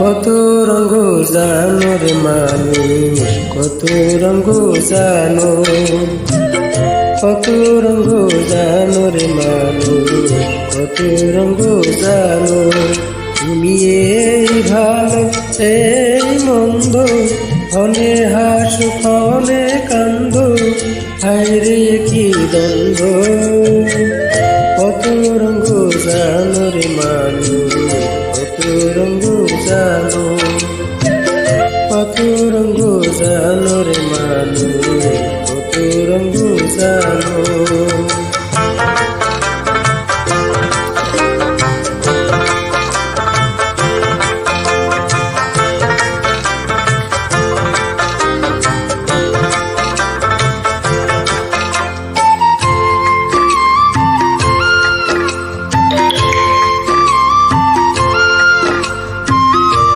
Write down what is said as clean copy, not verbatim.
কত রঙ জানো রে মানুষ, কত রঙ জানো, কত রঙ জানো রে মানুষ, কত রঙ জানো। তুমি এই ভালো এই মন্দ, ফলে হাসো ফলে কান্দ, হায়রে কি দ্বন্দ্ব। কত রঙ জানো রে মানুষ, কত রঙ জানো।